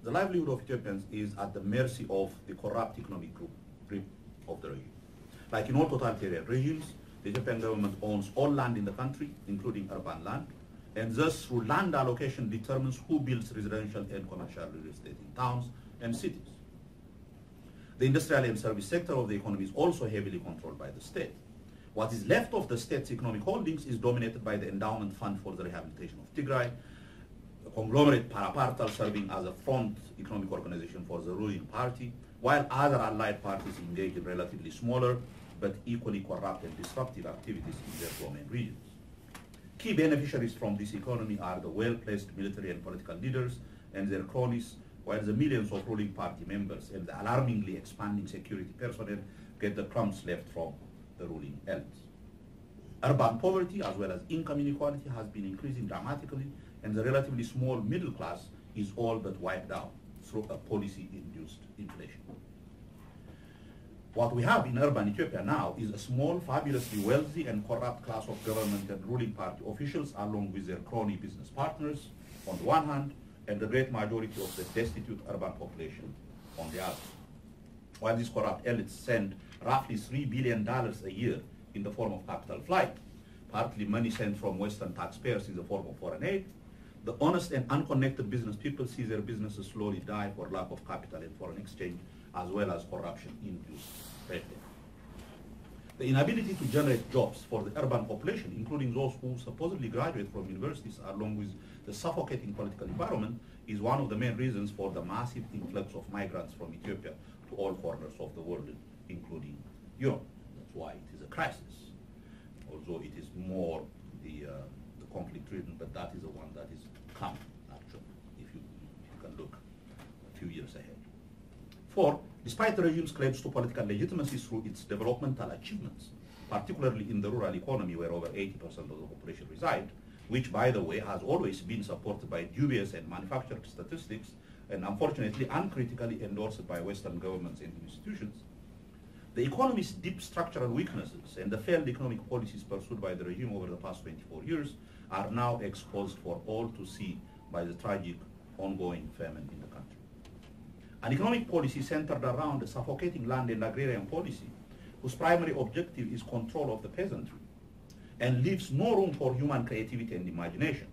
the livelihood of Ethiopians is at the mercy of the corrupt economic grip of the regime. Like in all totalitarian regimes, the Ethiopian government owns all land in the country, including urban land, and thus through land allocation determines who builds residential and commercial real estate in towns and cities. The industrial and service sector of the economy is also heavily controlled by the state. What is left of the state's economic holdings is dominated by the Endowment Fund for the Rehabilitation of Tigray, a conglomerate parapartal serving as a front economic organization for the ruling party, while other allied parties engage in relatively smaller but equally corrupt and disruptive activities in their domain regions. Key beneficiaries from this economy are the well-placed military and political leaders and their cronies, while the millions of ruling party members and the alarmingly expanding security personnel get the crumbs left from the ruling elites. Urban poverty as well as income inequality has been increasing dramatically, and the relatively small middle class is all but wiped out through a policy-induced inflation. What we have in urban Ethiopia now is a small, fabulously wealthy and corrupt class of government and ruling party officials along with their crony business partners on the one hand, and the great majority of the destitute urban population on the other. While these corrupt elites send roughly $3 billion a year in the form of capital flight, partly money sent from Western taxpayers in the form of foreign aid, the honest and unconnected business people see their businesses slowly die for lack of capital and foreign exchange, as well as corruption-induced red tape. The inability to generate jobs for the urban population, including those who supposedly graduate from universities, along with the suffocating political environment, is one of the main reasons for the massive influx of migrants from Ethiopia to all corners of the world, including Europe. That's why it is a crisis, although it is more the conflict-ridden, but that is the one that is coming, actually, if you can look a few years ahead. 4, despite the regime's claims to political legitimacy through its developmental achievements, particularly in the rural economy where over 80% of the population reside, which, by the way, has always been supported by dubious and manufactured statistics, and unfortunately uncritically endorsed by Western governments and institutions, the economy's deep structural weaknesses and the failed economic policies pursued by the regime over the past 24 years are now exposed for all to see by the tragic ongoing famine in the country. An economic policy centered around a suffocating land and agrarian policy, whose primary objective is control of the peasantry, and leaves no room for human creativity and imagination,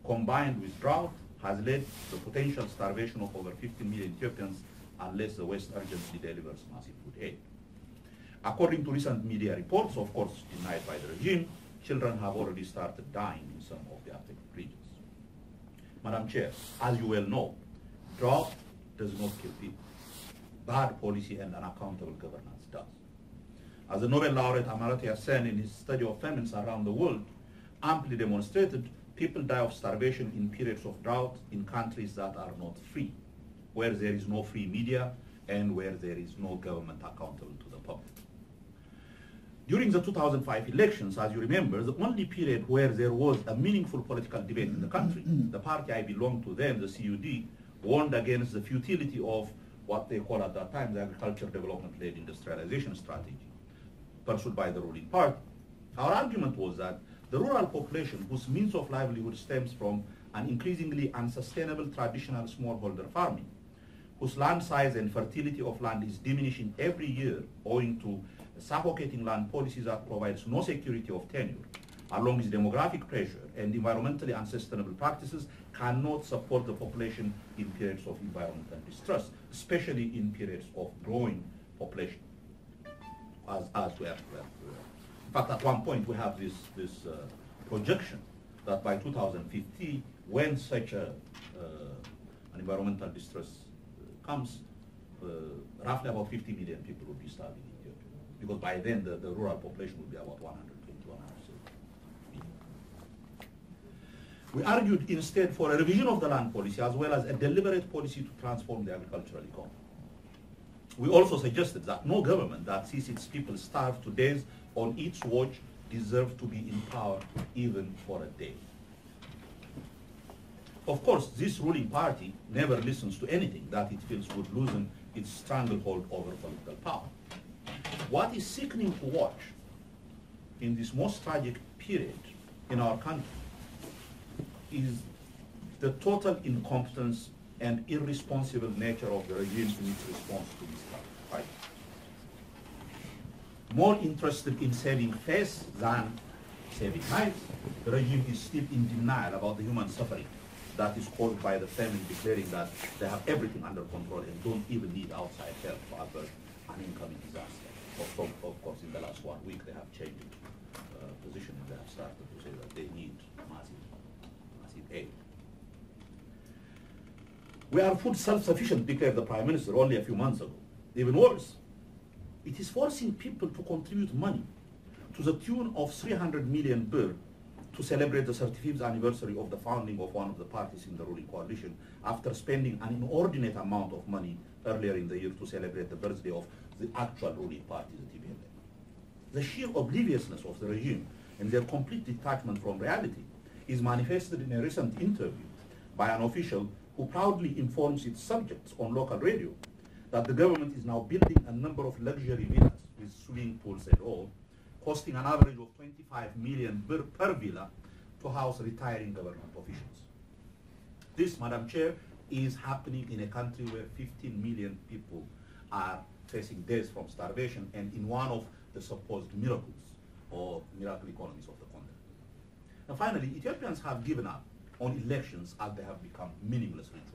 combined with drought, has led to the potential starvation of over 15 million Ethiopians unless the West urgently delivers massive food aid. According to recent media reports, of course denied by the regime, children have already started dying in some of the affected regions. Madam Chair, as you well know, drought does not kill people. Bad policy and unaccountable governance does. As the Nobel laureate Amartya Sen in his study of famines around the world amply demonstrated, people die of starvation in periods of drought in countries that are not free, where there is no free media and where there is no government accountable to the public. During the 2005 elections, as you remember, the only period where there was a meaningful political debate in the country, the party I belonged to then, the CUD, warned against the futility of what they call at that time the agriculture development-led industrialization strategy pursued by the ruling party. Our argument was that the rural population, whose means of livelihood stems from an increasingly unsustainable traditional smallholder farming, whose land size and fertility of land is diminishing every year owing to suffocating land policies that provides no security of tenure, along with demographic pressure and environmentally unsustainable practices, cannot support the population in periods of environmental distress, especially in periods of growing population, as we have. In fact, at one point we have this projection that by 2050, when such an environmental distress comes, roughly about 50 million people will be starving in Ethiopia, because by then the rural population will be about 120, 170 million. We argued instead for a revision of the land policy as well as a deliberate policy to transform the agricultural economy. We also suggested that no government that sees its people starve to death on its watch deserves to be in power even for a day. Of course, this ruling party never listens to anything that it feels would loosen its stranglehold over political power. What is sickening to watch in this most tragic period in our country is the total incompetence and irresponsible nature of the regime in its response to this fight. More interested in saving face than saving lives, the regime is still in denial about the human suffering that is caused by the famine, declaring that they have everything under control and don't even need outside help to avert an incoming disaster. Of course, in the last 1 week, they have changed position and they have started to say that they need massive aid. We are food self-sufficient, declared the Prime Minister only a few months ago. Even worse, it is forcing people to contribute money to the tune of 300 million birr to celebrate the 35th anniversary of the founding of one of the parties in the ruling coalition, after spending an inordinate amount of money earlier in the year to celebrate the birthday of the actual ruling party, the TPLF. The sheer obliviousness of the regime and their complete detachment from reality is manifested in a recent interview by an official who proudly informs its subjects on local radio that the government is now building a number of luxury villas with swimming pools and all, costing an average of 25 million birr per villa to house retiring government officials. This, Madam Chair, is happening in a country where 15 million people are facing deaths from starvation and in one of the supposed miracles or miracle economies of the continent. And finally, Ethiopians have given up on elections as they have become meaningless rituals.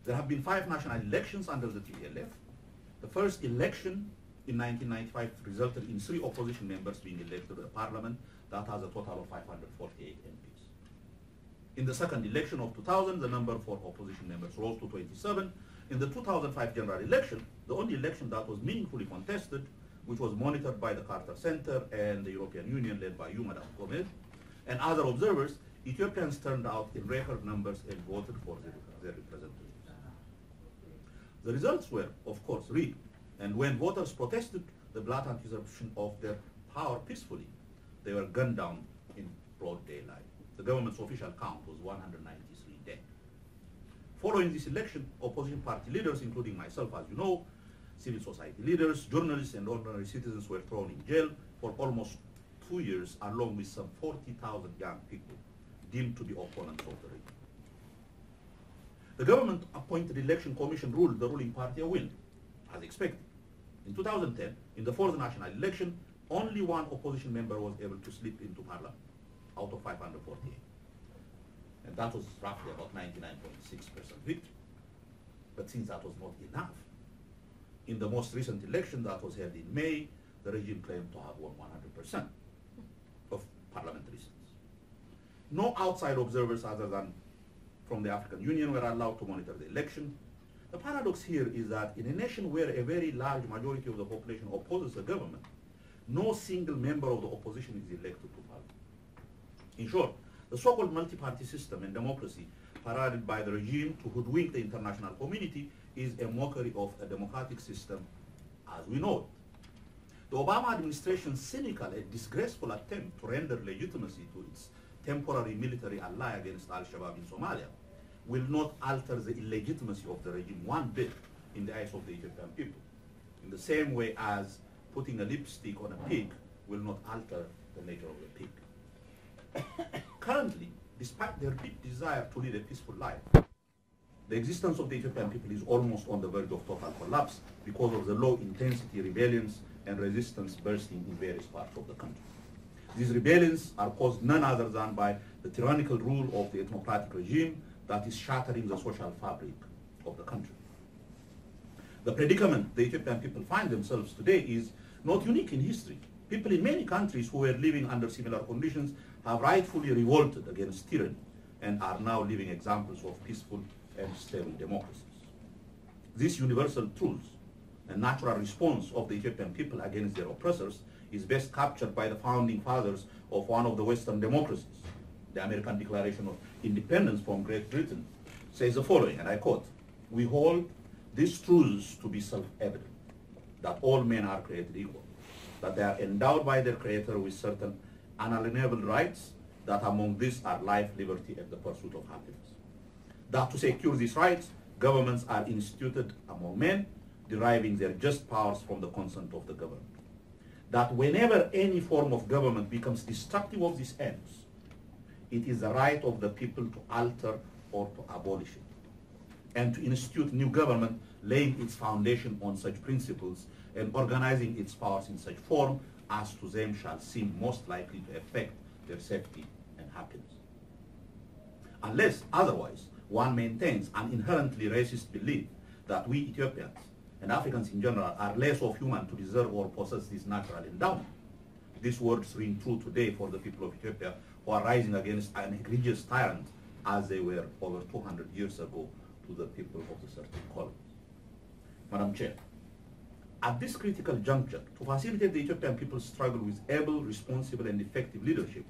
There have been 5 national elections under the TPLF. The first election in 1995 resulted in 3 opposition members being elected to the parliament that has a total of 548 MPs. In the second election of 2000, the number for opposition members rose to 27. In the 2005 general election, the only election that was meaningfully contested, which was monitored by the Carter Center and the European Union led by you, Madam Gomez, and other observers, Ethiopians turned out in record numbers and voted for their representatives. The results were, of course, rigged, and when voters protested the blatant usurpation of their power peacefully, they were gunned down in broad daylight. The government's official count was 193 dead. Following this election, opposition party leaders, including myself, as you know, civil society leaders, journalists, and ordinary citizens were thrown in jail for almost 2 years, along with some 40,000 young people deemed to be opponents of the regime. The government-appointed election commission ruled the ruling party a win, as expected. In 2010, in the 4th national election, only 1 opposition member was able to slip into parliament out of 548. And that was roughly about 99.6% victory. But since that was not enough, in the most recent election that was held in May, the regime claimed to have won 100% of parliamentary seats. No outside observers other than from the African Union were allowed to monitor the election. The paradox here is that in a nation where a very large majority of the population opposes the government, no single member of the opposition is elected to parliament. In short, the so-called multi-party system and democracy paraded by the regime to hoodwink the international community is a mockery of a democratic system as we know it. The Obama administration's cynical and disgraceful attempt to render legitimacy to its temporary military ally against Al-Shabaab in Somalia will not alter the illegitimacy of the regime one bit in the eyes of the Ethiopian people, in the same way as putting a lipstick on a pig will not alter the nature of the pig. Currently, despite their deep desire to lead a peaceful life, the existence of the Ethiopian people is almost on the verge of total collapse because of the low-intensity rebellions and resistance bursting in various parts of the country. These rebellions are caused none other than by the tyrannical rule of the ethnocratic regime that is shattering the social fabric of the country. The predicament the Ethiopian people find themselves today is not unique in history. People in many countries who were living under similar conditions have rightfully revolted against tyranny and are now living examples of peaceful and stable democracies. This universal truth and natural response of the Ethiopian people against their oppressors is best captured by the founding fathers of one of the Western democracies. The American Declaration of Independence from Great Britain says the following, and I quote, "We hold these truths to be self-evident, that all men are created equal, that they are endowed by their Creator with certain unalienable rights, that among these are life, liberty, and the pursuit of happiness. That to secure these rights, governments are instituted among men, deriving their just powers from the consent of the governed. That whenever any form of government becomes destructive of these ends, it is the right of the people to alter or to abolish it. and to institute new government, laying its foundation on such principles and organizing its powers in such form as to them shall seem most likely to affect their safety and happiness. Unless otherwise, one maintains an inherently racist belief that we Ethiopians and Africans in general are less of human to deserve or possess this natural endowment. These words ring true today for the people of Ethiopia who are rising against an egregious tyrant as they were over 200 years ago to the people of the certain colonies. Madam Chair, at this critical juncture, to facilitate the Ethiopian people's struggle with able, responsible, and effective leadership,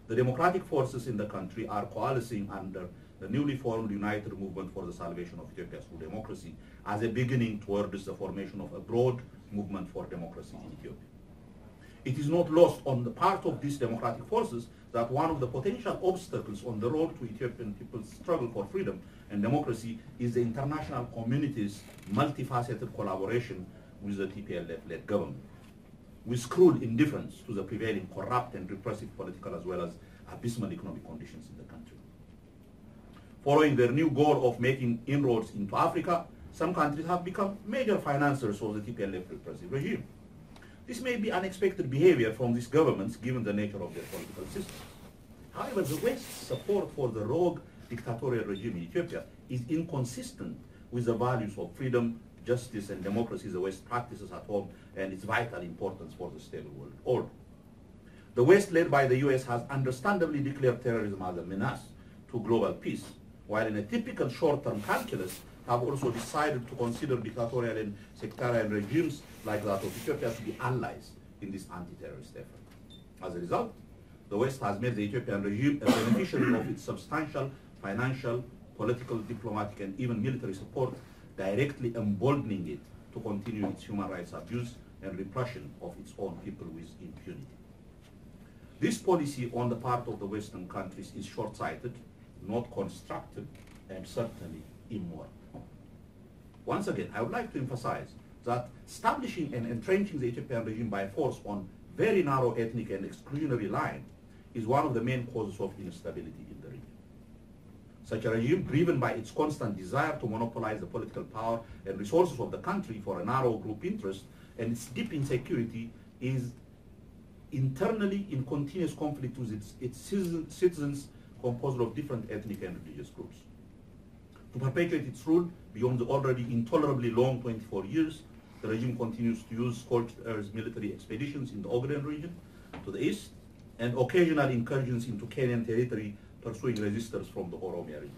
the democratic forces in the country are coalescing under the newly formed United Movement for the Salvation of Ethiopia through Democracy as a beginning towards the formation of a broad movement for democracy in Ethiopia. It is not lost on the part of these democratic forces that one of the potential obstacles on the road to Ethiopian people's struggle for freedom and democracy is the international community's multifaceted collaboration with the TPLF-led government, with cruel indifference to the prevailing corrupt and repressive political as well as abysmal economic conditions in the country. Following their new goal of making inroads into Africa, some countries have become major financiers of the TPLF repressive regime. This may be unexpected behavior from these governments given the nature of their political system. However, the West's support for the rogue dictatorial regime in Ethiopia is inconsistent with the values of freedom, justice, and democracy the West practices at home and its vital importance for the stable world order. The West, led by the US, has understandably declared terrorism as a menace to global peace, while in a typical short-term calculus have also decided to consider dictatorial and sectarian regimes like that of Ethiopia to be allies in this anti-terrorist effort. As a result, the West has made the Ethiopian regime a beneficiary of its substantial financial, political, diplomatic, and even military support, directly emboldening it to continue its human rights abuse and repression of its own people with impunity. This policy on the part of the Western countries is short-sighted, not constructive, and certainly immoral. Once again, I would like to emphasize that establishing and entrenching the Ethiopian regime by force on very narrow ethnic and exclusionary line is one of the main causes of instability in the region. Such a regime, driven by its constant desire to monopolize the political power and resources of the country for a narrow group interest, and its deep insecurity, is internally in continuous conflict with its citizens composed of different ethnic and religious groups. To perpetuate its rule beyond the already intolerably long 24 years, the regime continues to use scorched earth military expeditions in the Ogaden region to the east and occasional incursions into Kenyan territory, pursuing resistors from the Oromia region.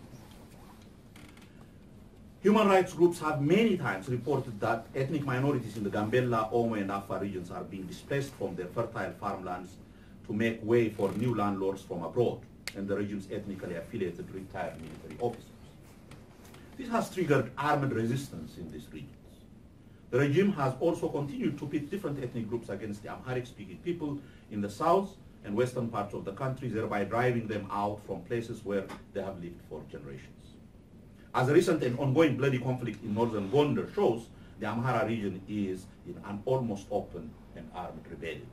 Human rights groups have many times reported that ethnic minorities in the Gambella, Omo, and Afar regions are being displaced from their fertile farmlands to make way for new landlords from abroad and the regime's ethnically affiliated retired military officers. This has triggered armed resistance in these regions. The regime has also continued to pit different ethnic groups against the Amharic-speaking people in the south and western parts of the country, thereby driving them out from places where they have lived for generations. As a recent and ongoing bloody conflict in northern Gondar shows, the Amhara region is in an almost open and armed rebellion.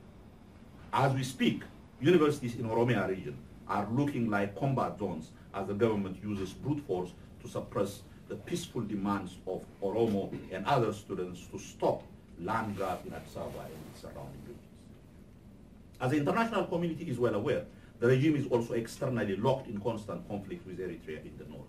As we speak, universities in Oromia region are looking like combat zones as the government uses brute force to suppress the peaceful demands of Oromo and other students to stop land grab in Addis Ababa and its surrounding regions. As the international community is well aware, the regime is also externally locked in constant conflict with Eritrea in the north.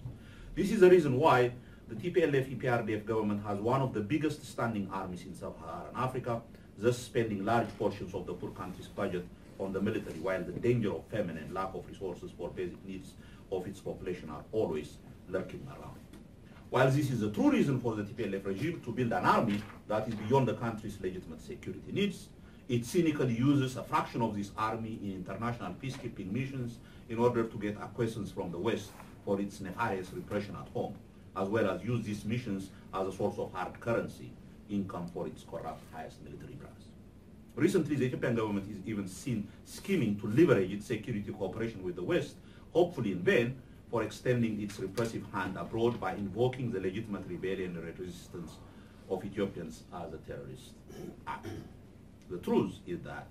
This is the reason why the TPLF-EPRDF government has one of the biggest standing armies in sub-Saharan Africa, thus spending large portions of the poor country's budget on the military, while the danger of famine and lack of resources for basic needs of its population are always lurking around. While this is the true reason for the TPLF regime to build an army that is beyond the country's legitimate security needs, it cynically uses a fraction of this army in international peacekeeping missions in order to get acquiescence from the West for its nefarious repression at home, as well as use these missions as a source of hard currency income for its corrupt highest military brass. Recently, the Ethiopian government is even seen scheming to leverage its security cooperation with the West, hopefully in vain, for extending its repressive hand abroad by invoking the legitimate rebellion and resistance of Ethiopians as a terrorist act. The truth is that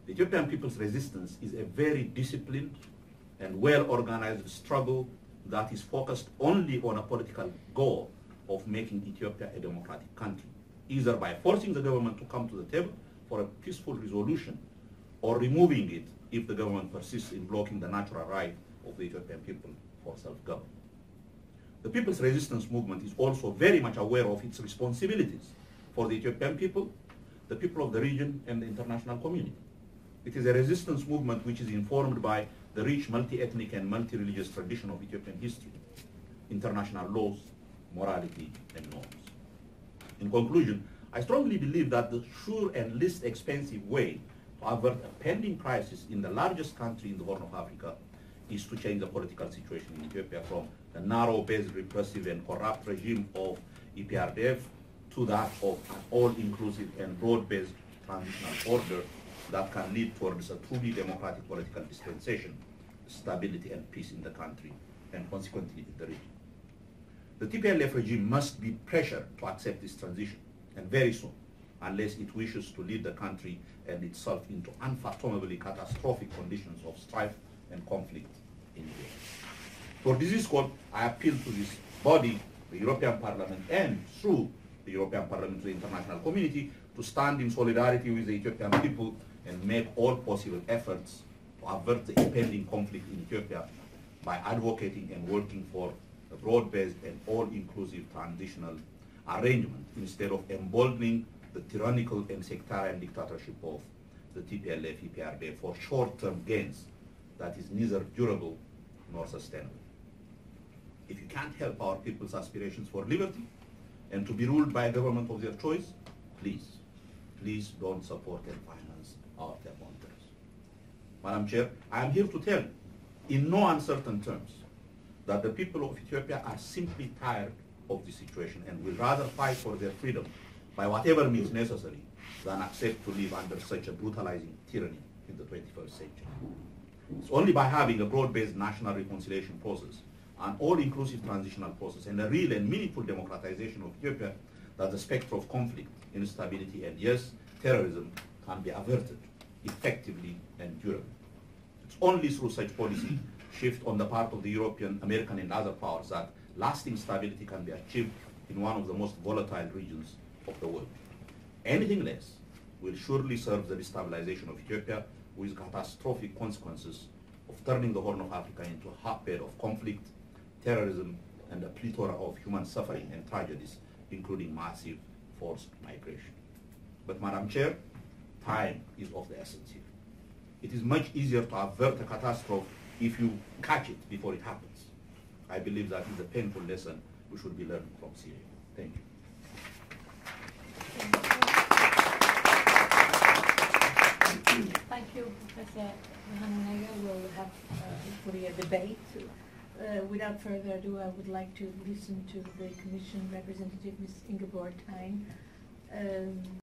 the Ethiopian people's resistance is a very disciplined and well-organized struggle that is focused only on a political goal of making Ethiopia a democratic country, either by forcing the government to come to the table for a peaceful resolution or removing it if the government persists in blocking the natural right of the Ethiopian people for self-government. The People's Resistance Movement is also very much aware of its responsibilities for the Ethiopian people, the people of the region, and the international community. It is a resistance movement which is informed by the rich multi-ethnic and multi-religious tradition of Ethiopian history, international laws, morality, and norms. In conclusion, I strongly believe that the sure and least expensive way to avert a pending crisis in the largest country in the Horn of Africa is to change the political situation in Ethiopia from the narrow-based, repressive, and corrupt regime of EPRDF to that of an all-inclusive and broad-based transitional order that can lead towards a truly democratic political dispensation, stability and peace in the country, and consequently in the region. The TPLF regime must be pressured to accept this transition, and very soon, unless it wishes to lead the country and itself into unfathomably catastrophic conditions of strife and conflict in Europe. For this call, I appeal to this body, the European Parliament, and through the European Parliament to the international community to stand in solidarity with the Ethiopian people and make all possible efforts to avert the impending conflict in Ethiopia by advocating and working for a broad-based and all-inclusive transitional arrangement instead of emboldening the tyrannical and sectarian dictatorship of the TPLF, EPRDF for short-term gains that is neither durable nor sustainable. If you can't help our people's aspirations for liberty and to be ruled by a government of their choice, please don't support and finance our terrorists. Madam Chair, I am here to tell you, in no uncertain terms, that the people of Ethiopia are simply tired of the situation and will rather fight for their freedom by whatever means necessary than accept to live under such a brutalizing tyranny in the 21st century. It's only by having a broad-based national reconciliation process, an all-inclusive transitional process, and a real and meaningful democratization of Ethiopia that the specter of conflict, instability, and yes, terrorism can be averted effectively and durably. It's only through such policy shift on the part of the European, American, and other powers that lasting stability can be achieved in one of the most volatile regions of the world. Anything less will surely serve the destabilization of Ethiopia with catastrophic consequences of turning the Horn of Africa into a hotbed of conflict, terrorism, and a plethora of human suffering and tragedies, including massive forced migration. But Madam Chair, time is of the essence here. It is much easier to avert a catastrophe if you catch it before it happens. I believe that is a painful lesson we should be learning from Syria. Thank you. Thank you, Professor Birhaanu Negga. We'll have hopefully a debate. Without further ado, I would like to listen to the Commission representative, Ms. Ginbot Sebat Arbengoch.